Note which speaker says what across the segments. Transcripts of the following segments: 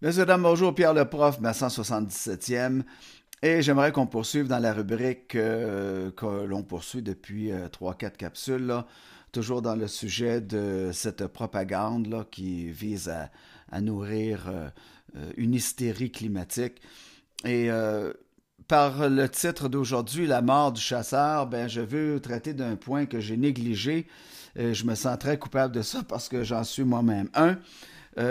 Speaker 1: Monsieur, dame, bonjour, Pierre le prof, ma 177e, et j'aimerais qu'on poursuive dans la rubrique que l'on poursuit depuis 3-4 capsules, là, toujours dans le sujet de cette propagande là, qui vise à nourrir une hystérie climatique. Et par le titre d'aujourd'hui, La mort du chasseur, ben, je veux traiter d'un point que j'ai négligé. Je me sens très coupable de ça parce que j'en suis moi-même un.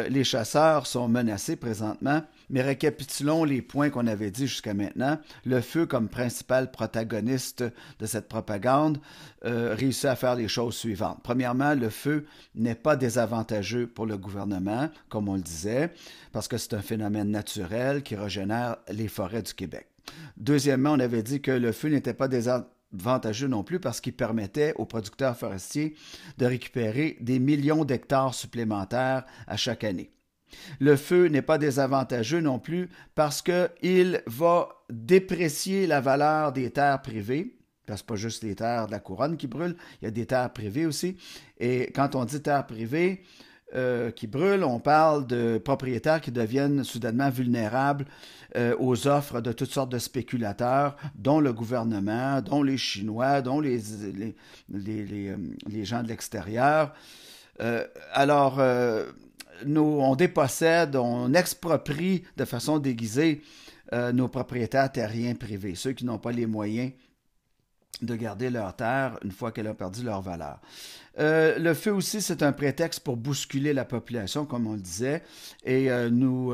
Speaker 1: Les chasseurs sont menacés présentement, mais récapitulons les points qu'on avait dit jusqu'à maintenant. Le feu, comme principal protagoniste de cette propagande, réussit à faire les choses suivantes. Premièrement, le feu n'est pas désavantageux pour le gouvernement, comme on le disait, parce que c'est un phénomène naturel qui régénère les forêts du Québec. Deuxièmement, on avait dit que le feu n'était pas désavantageux non plus parce qu'il permettait aux producteurs forestiers de récupérer des millions d'hectares supplémentaires à chaque année. Le feu n'est pas désavantageux non plus parce qu'il va déprécier la valeur des terres privées. Parce que ce n'est pas juste les terres de la couronne qui brûlent, il y a des terres privées aussi. Et quand on dit terres privées, qui brûlent, on parle de propriétaires qui deviennent soudainement vulnérables aux offres de toutes sortes de spéculateurs, dont le gouvernement, dont les Chinois, dont les gens de l'extérieur. Alors, on dépossède, on exproprie de façon déguisée nos propriétaires terriens privés, ceux qui n'ont pas les moyens de garder leur terre une fois qu'elle a perdu leur valeur. Le feu aussi, c'est un prétexte pour bousculer la population, comme on le disait, et nous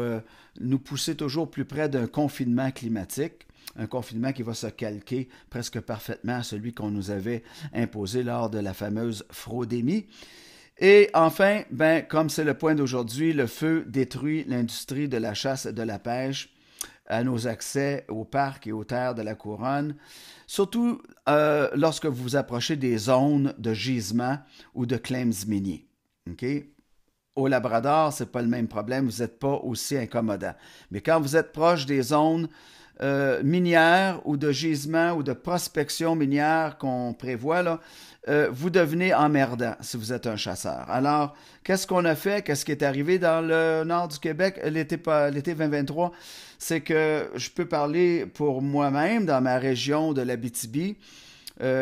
Speaker 1: pousser toujours plus près d'un confinement climatique, un confinement qui va se calquer presque parfaitement à celui qu'on nous avait imposé lors de la fameuse fraudémie. Et enfin, ben, comme c'est le point d'aujourd'hui, le feu détruit l'industrie de la chasse et de la pêche, à nos accès aux parcs et aux terres de la couronne, surtout lorsque vous vous approchez des zones de gisement ou de claims miniers. Okay? Au Labrador, ce n'est pas le même problème, vous n'êtes pas aussi incommodant. Mais quand vous êtes proche des zones minières ou de gisement ou de prospection minière qu'on prévoit, là, vous devenez emmerdant si vous êtes un chasseur. Alors, qu'est-ce qu'on a fait? Qu'est-ce qui est arrivé dans le nord du Québec l'été 2023? C'est que je peux parler pour moi-même dans ma région de l'Abitibi.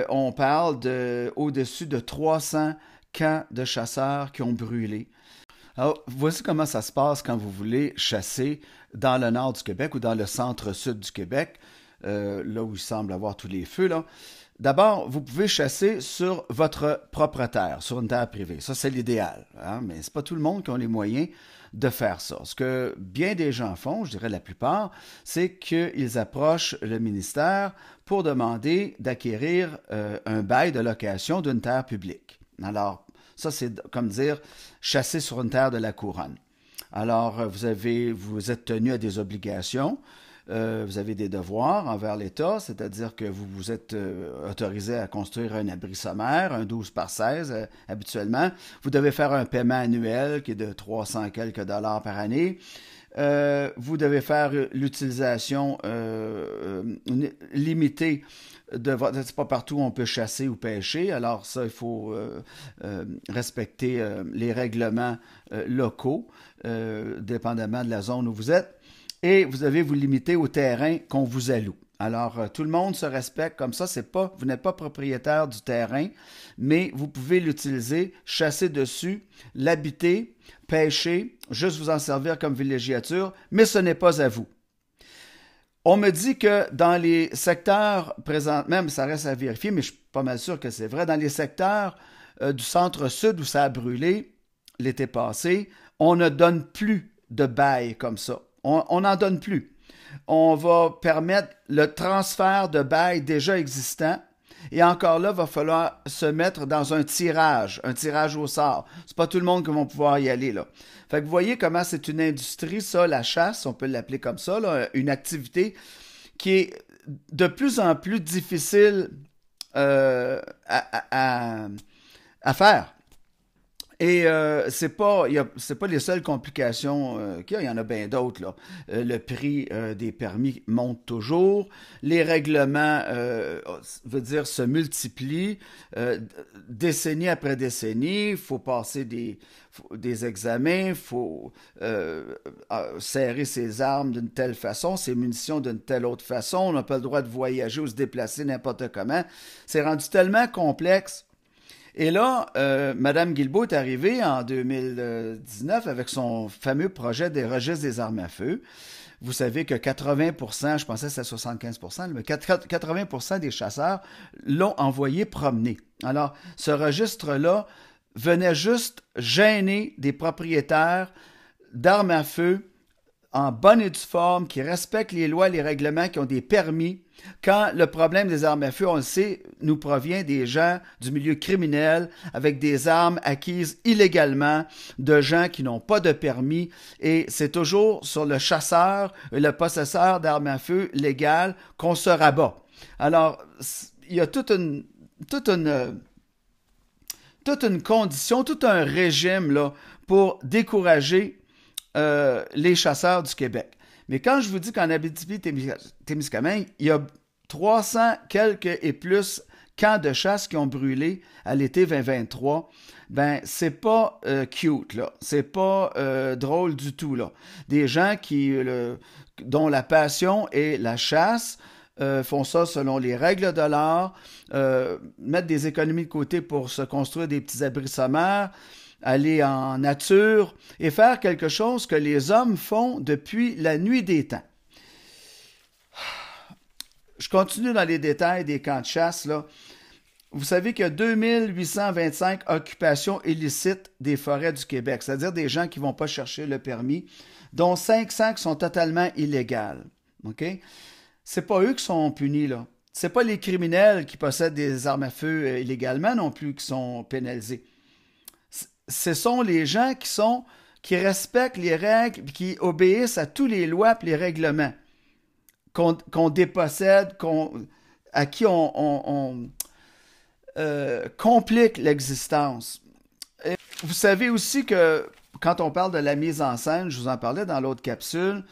Speaker 1: On parle de au-dessus de 300 camps de chasseurs qui ont brûlé. Alors, voici comment ça se passe quand vous voulez chasser dans le nord du Québec ou dans le centre-sud du Québec, là où il semble avoir tous les feux, là. D'abord, vous pouvez chasser sur votre propre terre, sur une terre privée. Ça, c'est l'idéal. Hein? Mais ce n'est pas tout le monde qui a les moyens de faire ça. Ce que bien des gens font, je dirais la plupart, c'est qu'ils approchent le ministère pour demander d'acquérir un bail de location d'une terre publique. Alors, ça, c'est comme dire chasser sur une terre de la couronne. Alors, vous êtes tenu à des obligations. Vous avez des devoirs envers l'État, c'est-à-dire que vous vous êtes autorisé à construire un abri sommaire, un 12 par 16 habituellement. Vous devez faire un paiement annuel qui est de 300 quelques dollars par année. Vous devez faire l'utilisation limitée de votre... C'est pas partout où on peut chasser ou pêcher, alors ça, il faut respecter les règlements locaux, dépendamment de la zone où vous êtes. Et vous devez vous limiter au terrain qu'on vous alloue. Alors, tout le monde se respecte comme ça. Vous n'êtes pas propriétaire du terrain, mais vous pouvez l'utiliser, chasser dessus, l'habiter, pêcher, juste vous en servir comme villégiature, mais ce n'est pas à vous. On me dit que dans les secteurs présentement, mais ça reste à vérifier, mais je suis pas mal sûr que c'est vrai, dans les secteurs du centre-sud où ça a brûlé l'été passé, on ne donne plus de bail comme ça. On n'en donne plus. On va permettre le transfert de bail déjà existant. Et encore là, il va falloir se mettre dans un tirage au sort. C'est pas tout le monde qui va pouvoir y aller, là. Fait que vous voyez comment c'est une industrie, ça, la chasse, on peut l'appeler comme ça, là, une activité qui est de plus en plus difficile à faire. Et c'est pas les seules complications qu'il y a. Il y en a bien d'autres, là. Le prix des permis monte toujours. Les règlements, veut dire, se multiplient décennie après décennie. Il faut passer des examens, il faut serrer ses armes d'une telle façon, ses munitions d'une telle autre façon. On n'a pas le droit de voyager ou se déplacer n'importe comment. C'est rendu tellement complexe. Et là, Mme Guilbeault est arrivée en 2019 avec son fameux projet des registres des armes à feu. Vous savez que 80%, je pensais que c'était 75%, mais 80% des chasseurs l'ont envoyé promener. Alors, ce registre-là venait juste gêner des propriétaires d'armes à feu en bonne et due forme, qui respectent les lois, les règlements, qui ont des permis, quand le problème des armes à feu, on le sait, nous provient des gens du milieu criminel, avec des armes acquises illégalement, de gens qui n'ont pas de permis, et c'est toujours sur le chasseur et le possesseur d'armes à feu légales qu'on se rabat. Alors, il y a toute une condition, tout un régime là, pour décourager les chasseurs du Québec. Mais quand je vous dis qu'en Abitibi-Témiscamingue, il y a 300 quelques et plus camps de chasse qui ont brûlé à l'été 2023, ben c'est pas cute, là. C'est pas drôle du tout, là. Des gens dont la passion est la chasse, font ça selon les règles de l'art, mettre des économies de côté pour se construire des petits abris sommaires, aller en nature et faire quelque chose que les hommes font depuis la nuit des temps. Je continue dans les détails des camps de chasse, là. Vous savez qu'il y a 2825 occupations illicites des forêts du Québec, c'est-à-dire des gens qui ne vont pas chercher le permis, dont 500 qui sont totalement illégales. OK? C'est pas eux qui sont punis, là. C'est pas les criminels qui possèdent des armes à feu illégalement non plus qui sont pénalisés. Ce sont les gens qui respectent les règles, qui obéissent à tous les lois et les règlements, qu'on dépossède, à qui on complique l'existence. Et vous savez aussi que quand on parle de la mise en scène, je vous en parlais dans l'autre capsule,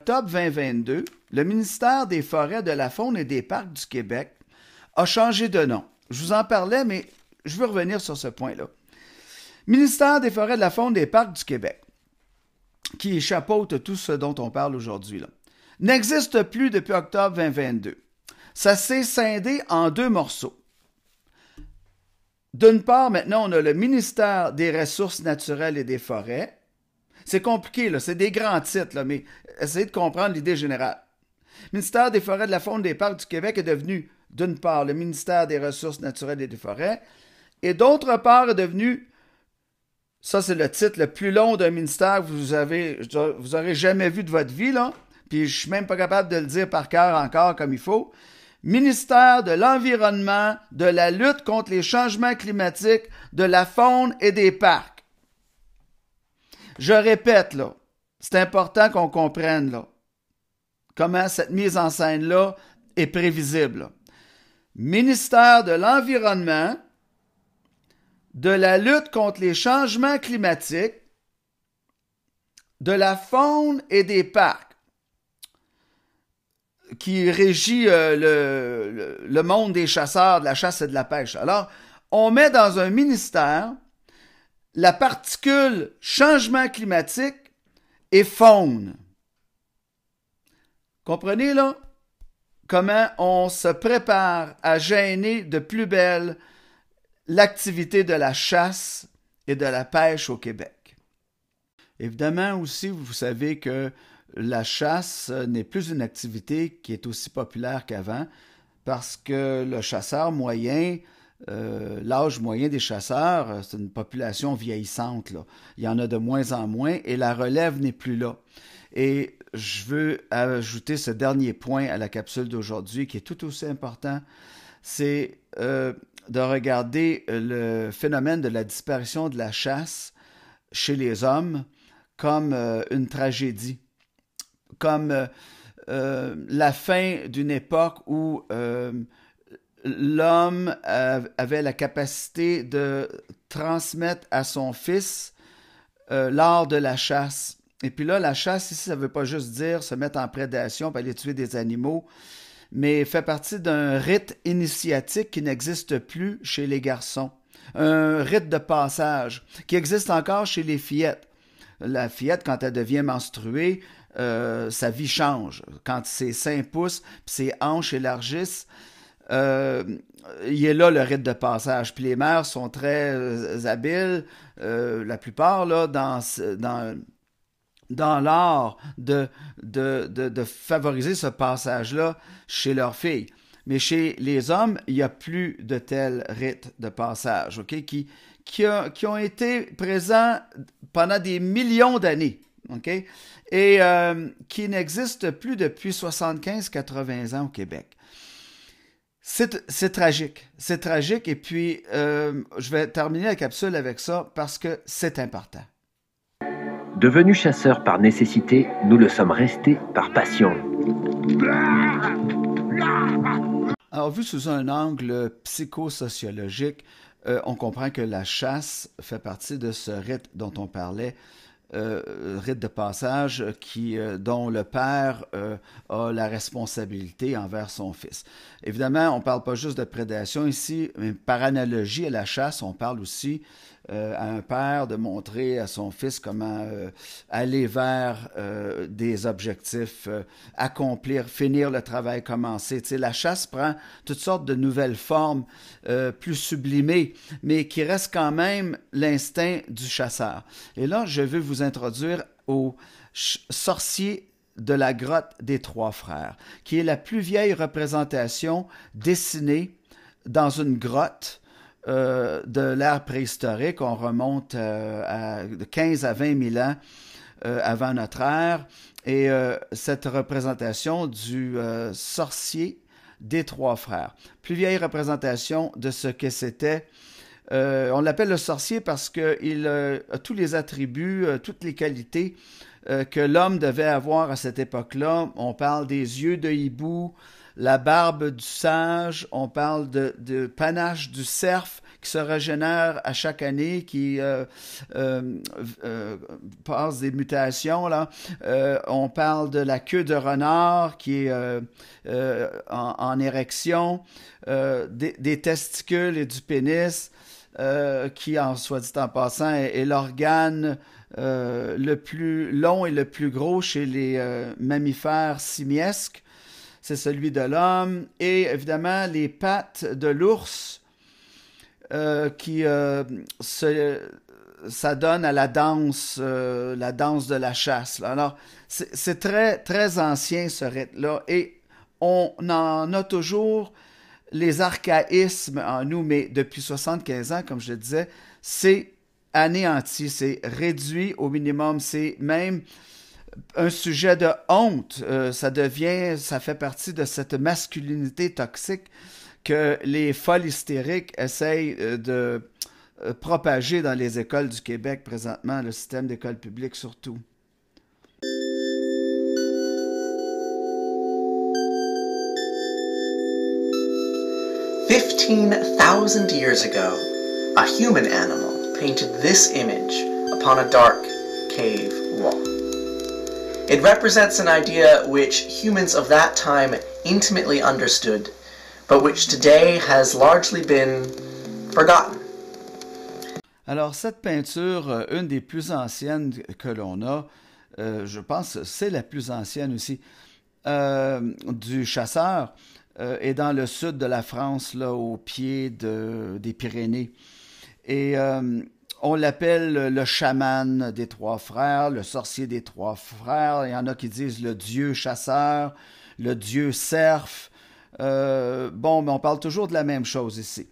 Speaker 1: en octobre 2022, le ministère des Forêts, de la Faune et des Parcs du Québec a changé de nom. Je vous en parlais, mais je veux revenir sur ce point-là. Ministère des Forêts, de la Faune et des Parcs du Québec, qui chapeaute tout ce dont on parle aujourd'hui, n'existe plus depuis octobre 2022. Ça s'est scindé en deux morceaux. D'une part, maintenant, on a le ministère des Ressources naturelles et des Forêts. C'est compliqué, là, c'est des grands titres, là, mais essayez de comprendre l'idée générale. Le ministère des Forêts, de la Faune et des Parcs du Québec est devenu, d'une part, le ministère des Ressources naturelles et des Forêts, et d'autre part, est devenu... Ça, c'est le titre le plus long d'un ministère que vous aurez jamais vu de votre vie, là. Puis je suis même pas capable de le dire par cœur encore comme il faut. Ministère de l'Environnement, de la lutte contre les changements climatiques, de la faune et des parcs. Je répète, là, c'est important qu'on comprenne, là, comment cette mise en scène-là est prévisible, là. Ministère de l'Environnement, de la lutte contre les changements climatiques, de la faune et des parcs, qui régit le monde des chasseurs, de la chasse et de la pêche. Alors, on met dans un ministère la particule changement climatique et faune. Comprenez, là, comment on se prépare à gêner de plus belle l'activité de la chasse et de la pêche au Québec. Évidemment aussi, vous savez que la chasse n'est plus une activité qui est aussi populaire qu'avant parce que le chasseur moyen, l'âge moyen des chasseurs, c'est une population vieillissante, là. Il y en a de moins en moins et la relève n'est plus là. Et je veux ajouter ce dernier point à la capsule d'aujourd'hui qui est tout aussi important, c'est de regarder le phénomène de la disparition de la chasse chez les hommes comme une tragédie, comme la fin d'une époque où l'homme avait la capacité de transmettre à son fils l'art de la chasse. Et puis là, la chasse, ici, ça ne veut pas juste dire se mettre en prédation pour aller tuer des animaux, mais fait partie d'un rite initiatique qui n'existe plus chez les garçons. Un rite de passage qui existe encore chez les fillettes. La fillette, quand elle devient menstruée, sa vie change. Quand ses seins poussent puis ses hanches élargissent, il est là le rite de passage. Puis les mères sont très habiles, la plupart, là, dans l'art de favoriser ce passage-là chez leurs filles. Mais chez les hommes, il n'y a plus de tels rites de passage, OK, qui ont été présents pendant des millions d'années, OK, et qui n'existent plus depuis 75-80 ans au Québec. C'est tragique. C'est tragique, et puis je vais terminer la capsule avec ça parce que c'est important.
Speaker 2: Devenus chasseurs par nécessité, nous le sommes restés par passion.
Speaker 1: Alors, vu sous un angle psychosociologique, on comprend que la chasse fait partie de ce rite dont on parlait, rite de passage dont le père a la responsabilité envers son fils. Évidemment, on ne parle pas juste de prédation ici, mais par analogie à la chasse, on parle aussi à un père de montrer à son fils comment aller vers des objectifs, accomplir, finir le travail commencé. Tu sais, la chasse prend toutes sortes de nouvelles formes plus sublimées, mais qui restent quand même l'instinct du chasseur. Et là, je vais vous introduire au sorcier de la grotte des Trois Frères, qui est la plus vieille représentation dessinée dans une grotte de l'ère préhistorique. On remonte de 15 à 20 000 ans avant notre ère. Et cette représentation du sorcier des Trois Frères, plus vieille représentation de ce que c'était. On l'appelle le sorcier parce qu'il a tous les attributs, toutes les qualités que l'homme devait avoir à cette époque-là. On parle des yeux de hibou, la barbe du sage, on parle de panache du cerf qui se régénère à chaque année, qui passe des mutations, là. On parle de la queue de renard qui est en érection, des testicules et du pénis, qui, soit dit en passant, est l'organe le plus long et le plus gros chez les mammifères simiesques. C'est celui de l'homme. Et évidemment, les pattes de l'ours qui ça donne à la danse de la chasse. Là. Alors, c'est très, très ancien ce rite-là. Et on en a toujours les archaïsmes en nous, mais depuis 75 ans, comme je le disais, c'est anéanti, c'est réduit au minimum, c'est même un sujet de honte. Ça fait partie de cette masculinité toxique que les folles hystériques essayent de propager dans les écoles du Québec présentement, le système d'école publique surtout.
Speaker 3: "15,000 years ago, a human animal painted this image upon a dark cave wall. It represents an idea which humans of that time intimately understood, but which today has largely been forgotten."
Speaker 1: Alors, cette peinture, une des plus anciennes que l'on a, je pense que c'est la plus ancienne aussi, du chasseur, est dans le sud de la France, là, au pied des Pyrénées. Et on l'appelle le chaman des Trois Frères, le sorcier des Trois Frères. Il y en a qui disent le dieu chasseur, le dieu cerf. Bon, mais on parle toujours de la même chose ici.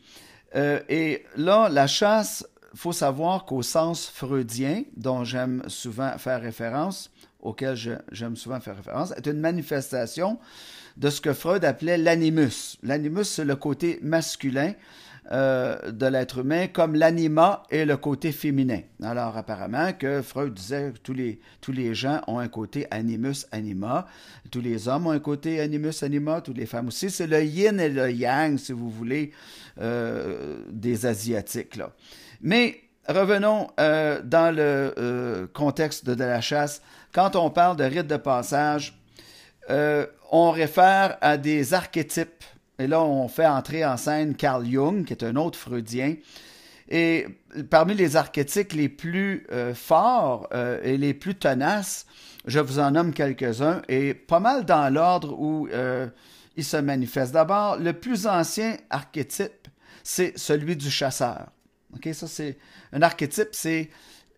Speaker 1: Et là, la chasse, il faut savoir qu'au sens freudien, dont j'aime souvent faire référence, est une manifestation de ce que Freud appelait l'animus. L'animus, c'est le côté masculin de l'être humain comme l'anima et le côté féminin. Alors apparemment que Freud disait que tous les gens ont un côté animus anima, tous les hommes ont un côté animus anima, toutes les femmes aussi. C'est le yin et le yang, si vous voulez, des Asiatiques, là. Mais revenons dans le contexte de la chasse. Quand on parle de rite de passage, on réfère à des archétypes. Et là, on fait entrer en scène Carl Jung, qui est un autre freudien. Et parmi les archétypes les plus forts et les plus tenaces, je vous en nomme quelques-uns, et pas mal dans l'ordre où ils se manifestent. D'abord, le plus ancien archétype, c'est celui du chasseur. Okay? Ça, c'est un archétype, c'est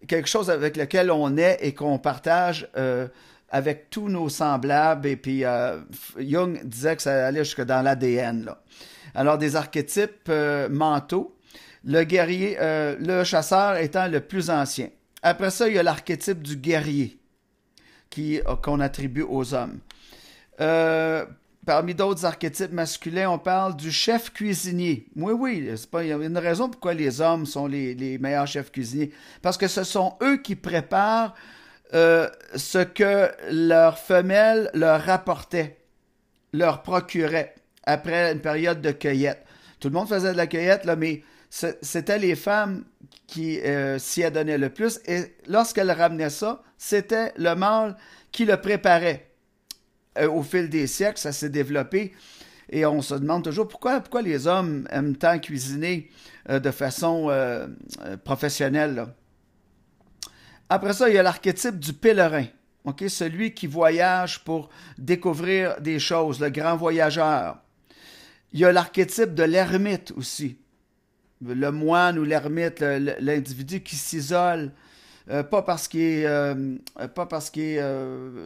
Speaker 1: quelque chose avec lequel on est et qu'on partage avec tous nos semblables. Et puis, Jung disait que ça allait jusque dans l'ADN, là. Alors, des archétypes mentaux. Le guerrier, le chasseur étant le plus ancien. Après ça, il y a l'archétype du guerrier qu'on attribue aux hommes. Parmi d'autres archétypes masculins, on parle du chef cuisinier. Oui, il y a une raison pourquoi les hommes sont les meilleurs chefs cuisiniers. Parce que ce sont eux qui préparent ce que leur femelle leur rapportait, leur procurait après une période de cueillette. Tout le monde faisait de la cueillette, là, mais c'était les femmes qui s'y adonnaient le plus. Et lorsqu'elles ramenaient ça, c'était le mâle qui le préparait. Au fil des siècles, ça s'est développé. Et on se demande toujours pourquoi les hommes aiment tant cuisiner de façon professionnelle, là. Après ça, il y a l'archétype du pèlerin, okay? Celui qui voyage pour découvrir des choses, le grand voyageur. Il y a l'archétype de l'ermite aussi, le moine ou l'ermite, l'individu qui s'isole, pas parce qu'il est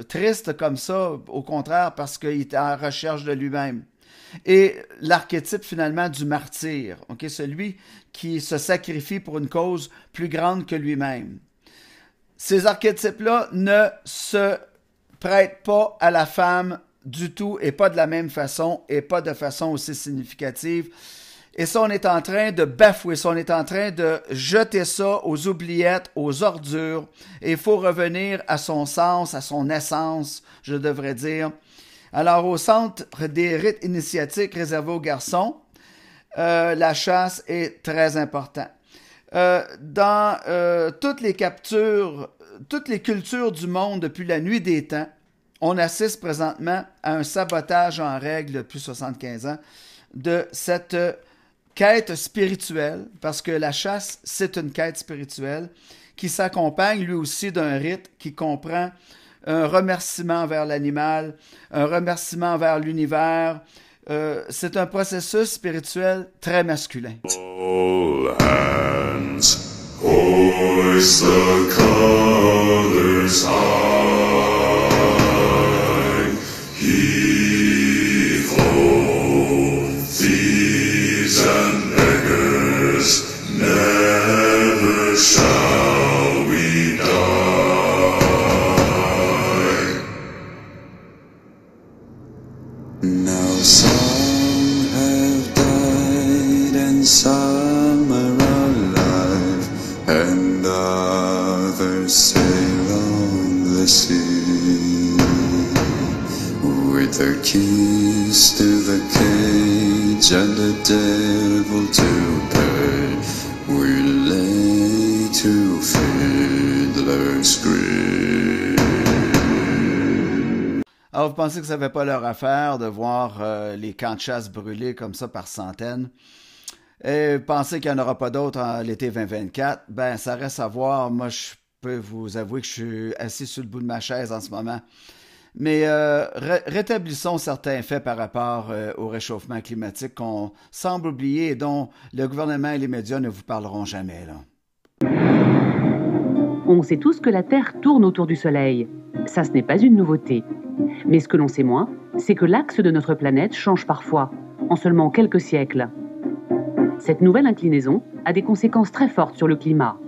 Speaker 1: triste comme ça, au contraire, parce qu'il est en recherche de lui-même. Et l'archétype finalement du martyr, okay? Celui qui se sacrifie pour une cause plus grande que lui-même. Ces archétypes-là ne se prêtent pas à la femme du tout et pas de la même façon et pas de façon aussi significative. Et ça, on est en train de bafouer ça, on est en train de jeter ça aux oubliettes, aux ordures. Et il faut revenir à son sens, à son essence, je devrais dire. Alors, au centre des rites initiatiques réservés aux garçons, la chasse est très importante. Dans toutes les cultures du monde depuis la nuit des temps, on assiste présentement à un sabotage en règle depuis 75 ans de cette quête spirituelle, parce que la chasse, c'est une quête spirituelle qui s'accompagne lui aussi d'un rite qui comprend un remerciement vers l'animal, un remerciement vers l'univers. C'est un processus spirituel très masculin.
Speaker 4: All hands, hoist the colors high. Heave ho, thieves and beggars, never shall we die. Now some have died and some are alive, and others sail on the sea with their keys to the cage and the devil to pay. We lay to fiddler's grave.
Speaker 1: Alors, vous pensez que ça ne fait pas leur affaire de voir les camps de chasse brûlés comme ça par centaines? Et pensez qu'il n'y en aura pas d'autres en l'été 2024? Ben, ça reste à voir. Moi, je peux vous avouer que je suis assis sur le bout de ma chaise en ce moment. Mais rétablissons certains faits par rapport au réchauffement climatique qu'on semble oublier et dont le gouvernement et les médias ne vous parleront jamais, là.
Speaker 5: On sait tous que la Terre tourne autour du Soleil. Ça, ce n'est pas une nouveauté. Mais ce que l'on sait moins, c'est que l'axe de notre planète change parfois, en seulement quelques siècles. Cette nouvelle inclinaison a des conséquences très fortes sur le climat.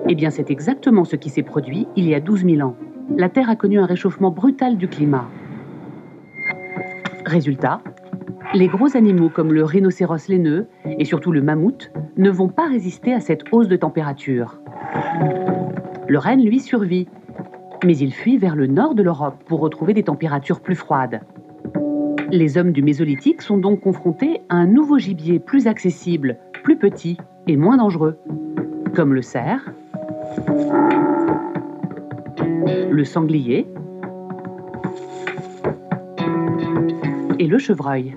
Speaker 5: Eh bien, c'est exactement ce qui s'est produit il y a 12 000 ans. La Terre a connu un réchauffement brutal du climat. Résultat, Les gros animaux comme le rhinocéros laineux et surtout le mammouth ne vont pas résister à cette hausse de température. Le renne, lui, survit, mais il fuit vers le nord de l'Europe pour retrouver des températures plus froides. Les hommes du Mésolithique sont donc confrontés à un nouveau gibier plus accessible, plus petit et moins dangereux, comme le cerf, le sanglier et le chevreuil.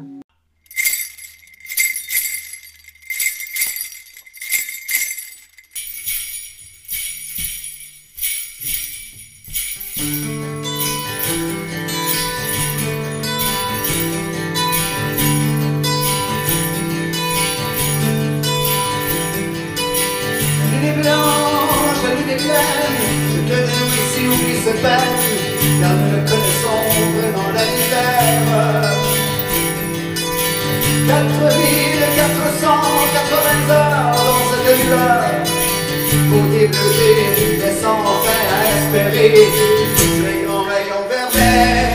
Speaker 6: Car nous ne connaissons vraiment la misère. 4480 heures dans cette lueur pour développer mais sans fin à espérer les grands rayons vermeils.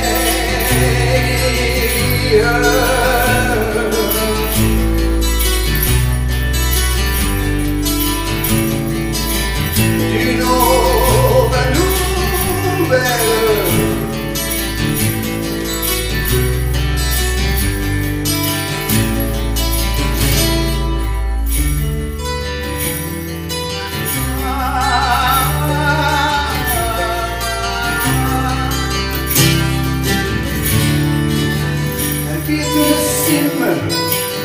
Speaker 6: D'une aube nouvelle.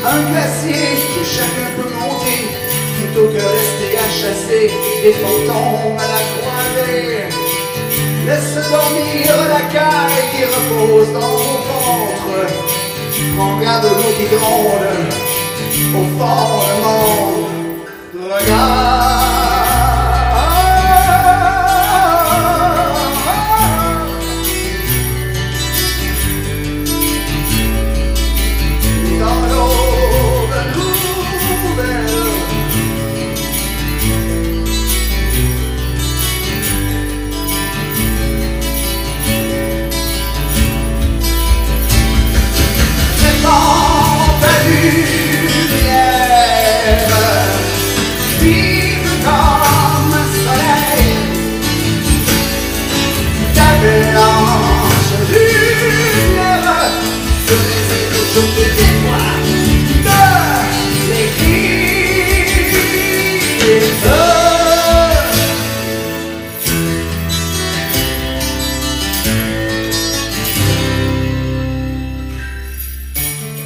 Speaker 6: Un glacier que chacun peut monter plutôt que rester à chasser des fantômes à la croisée. Laisse dormir la caille qui repose dans ton ventre. Prends garde de l'eau qui gronde au fond du monde. Regarde.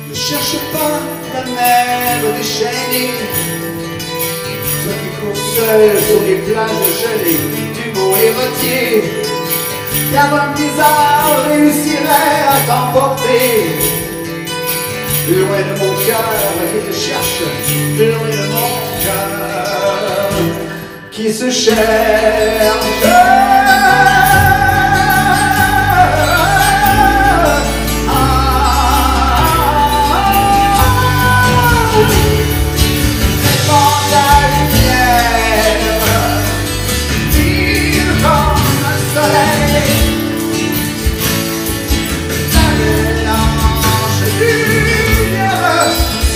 Speaker 6: Ne cherche pas la mer déchaînée, toi qui cours seul sur les plages gelées du mont Héritier, car un blizzard réussirait à t'emporter. Loin de mon cœur qui te cherche, loin de mon cœur qui se cherche.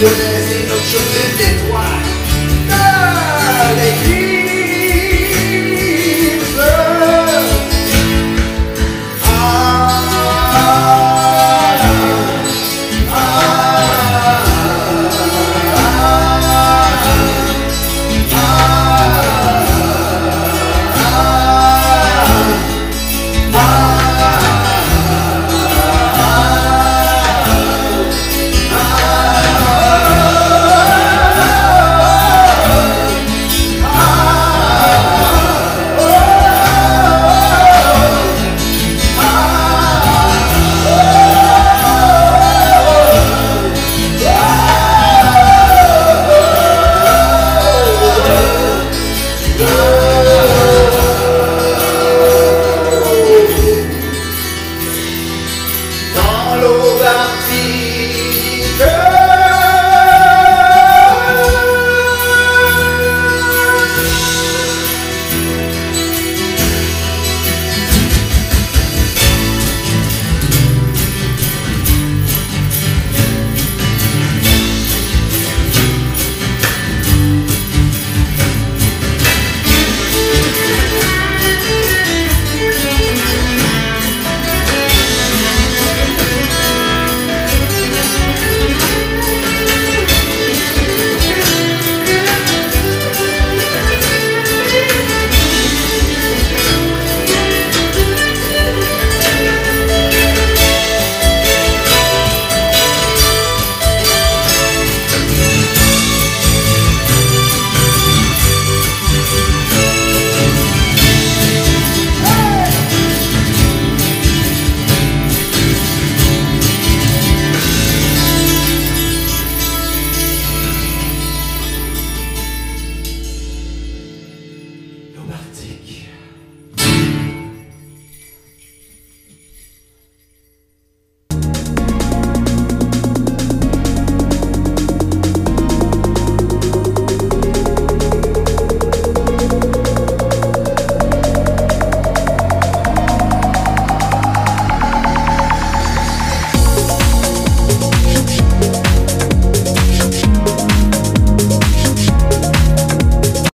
Speaker 6: Sur les énormes d'étoiles de l'église.
Speaker 7: Globe Arctique.